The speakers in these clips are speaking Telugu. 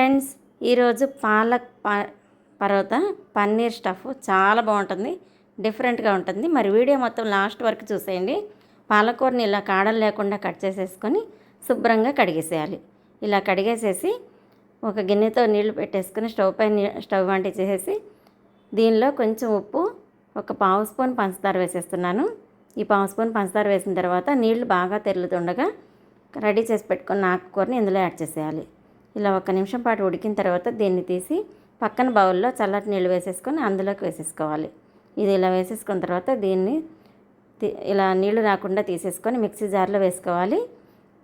ఫ్రెండ్స్, ఈరోజు పరోటా పన్నీర్ స్టఫ్ చాలా బాగుంటుంది, డిఫరెంట్గా ఉంటుంది. మరి వీడియో మొత్తం లాస్ట్ వరకు చూసేయండి. పాలకూరని ఇలా కాడలు లేకుండా కట్ చేసేసుకొని శుభ్రంగా కడిగేసేయాలి. ఇలా కడిగేసేసి ఒక గిన్నెతో నీళ్లు పెట్టేసుకొని స్టవ్ వంటి చేసేసి దీనిలో కొంచెం ఉప్పు, ఒక పావు స్పూన్ పంచదార వేసేస్తున్నాను. ఈ పావు స్పూన్ పంచదార వేసిన తర్వాత నీళ్లు బాగా తెరులుతుండగా రెడీ చేసి పెట్టుకున్న ఆకుకూరని ఇందులో యాడ్ చేసేయాలి. ఇలా 1 నిమిషం పాటు ఉడికిన తర్వాత దీన్ని తీసి పక్కన బౌల్లో చల్లటి నీళ్ళు వేసేసుకొని అందులోకి వేసేసుకోవాలి. ఇది ఇలా వేసేసుకున్న తర్వాత దీన్ని ఇలా నీళ్లు రాకుండా తీసేసుకొని మిక్సీ జార్లో వేసుకోవాలి.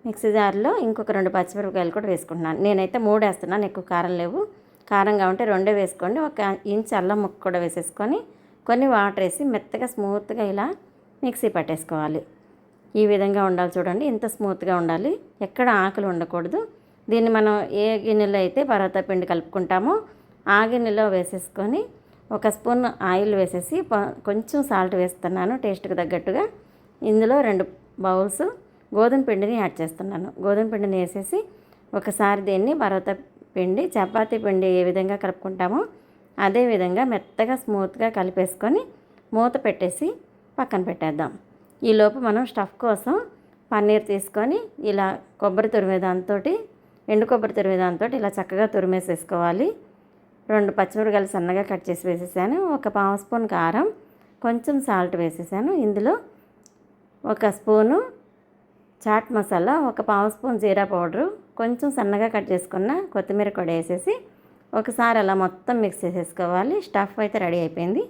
మిక్సీ జార్లో ఇంకొక 2 పచ్చిమిరపకాయలు కూడా వేసుకుంటున్నాను. నేనైతే 3 వేస్తున్నాను, ఎక్కువ కారం లేవు. కారంగా ఉంటే 2 వేసుకోండి. 1 ఇంచ్ అల్లం ముక్క కూడా వేసేసుకొని కొన్ని వాటర్ వేసి మెత్తగా స్మూత్గా ఇలా మిక్సీ పట్టేసుకోవాలి. ఈ విధంగా ఉండాలి చూడండి, ఇంత స్మూత్గా ఉండాలి, ఎక్కడ ఆకులు ఉండకూడదు. దీన్ని మనం ఏ గిన్నెలో అయితే పరోటా పిండి కలుపుకుంటామో ఆ గిన్నెలో వేసేసుకొని 1 స్పూన్ ఆయిల్ వేసేసి కొంచెం సాల్ట్ వేస్తున్నాను టేస్ట్కి తగ్గట్టుగా. ఇందులో 2 బౌల్స్ గోధుమ పిండిని యాడ్ చేస్తున్నాను. గోధుమ పిండిని వేసేసి ఒకసారి దీన్ని పరోటా పిండి చపాతీ పిండి ఏ విధంగా కలుపుకుంటామో అదే విధంగా మెత్తగా స్మూత్గా కలిపేసుకొని మూత పెట్టేసి పక్కన పెట్టేద్దాం. ఈలోపు మనం స్టఫ్ కోసం పన్నీర్ తీసుకొని ఇలా కొబ్బరి తురిమేదాంతో, ఎండు కొబ్బరి తురిమేదాంతో ఇలా చక్కగా తురిమేసేసుకోవాలి. 2 పచ్చిమిరపకాయలు సన్నగా కట్ చేసి వేసేసాను. 1 పావు స్పూన్ కారం, కొంచెం సాల్ట్ వేసేసాను. ఇందులో 1 స్పూను చాట్ మసాలా, 1 పావు స్పూన్ జీరా పౌడరు, కొంచెం సన్నగా కట్ చేసుకున్న కొత్తిమీర కూడా వేసేసి ఒకసారి అలా మొత్తం మిక్స్ చేసేసుకోవాలి. స్టఫ్ అయితే రెడీ అయిపోయింది.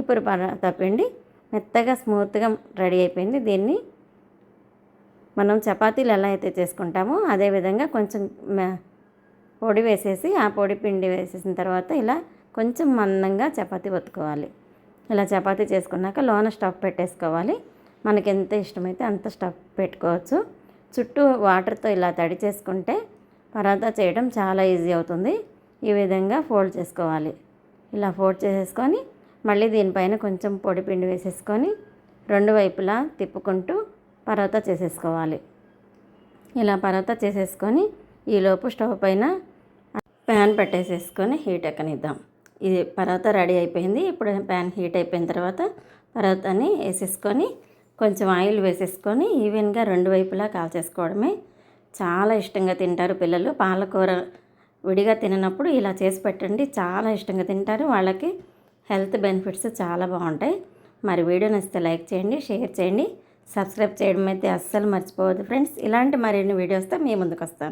ఇప్పుడు పరోటా పిండి మెత్తగా స్మూత్గా రెడీ అయిపోయింది. దీన్ని మనం చపాతీలు ఎలా అయితే చేసుకుంటామో అదేవిధంగా కొంచెం పొడి వేసేసి ఆ పొడి పిండి వేసేసిన తర్వాత ఇలా కొంచెం మందంగా చపాతీ ఒత్తుకోవాలి. ఇలా చపాతీ చేసుకున్నాక లోన స్టఫ్ పెట్టేసుకోవాలి. మనకి ఎంత ఇష్టమైతే అంత స్టఫ్ పెట్టుకోవచ్చు. చుట్టూ వాటర్తో ఇలా తడి చేసుకుంటే పరోటా చేయడం చాలా ఈజీ అవుతుంది. ఈ విధంగా ఫోల్డ్ చేసుకోవాలి. ఇలా ఫోల్డ్ చేసేసుకొని మళ్ళీ దీనిపైన కొంచెం పొడి పిండి వేసేసుకొని 2 వైపులా తిప్పుకుంటూ పరోటా చేసేసుకోవాలి. ఇలా పరోటా చేసేసుకొని ఈలోపు స్టవ్ పైన ప్యాన్ పెట్టేసేసుకొని హీట్ ఎక్కనిద్దాం. ఇది పరోటా రెడీ అయిపోయింది. ఇప్పుడు ప్యాన్ హీట్ అయిపోయిన తర్వాత పరోటాని వేసేసుకొని కొంచెం ఆయిల్ వేసేసుకొని ఈవెన్గా 2 వైపులా కాల్చేసుకోవడమే. చాలా ఇష్టంగా తింటారు పిల్లలు. పాలకూర విడిగా తిననప్పుడు ఇలా చేసి పెట్టండి, చాలా ఇష్టంగా తింటారు. వాళ్ళకి హెల్త్ బెనిఫిట్స్ చాలా బాగుంటాయి. మరి వీడియో నచ్చితే లైక్ చేయండి, షేర్ చేయండి, సబ్స్క్రైబ్ చేయడం అయితే అస్సలు మర్చిపోవద్దు ఫ్రెండ్స్. ఇలాంటి మరిన్ని వీడియోస్తో మీ ముందుకు వస్తాను.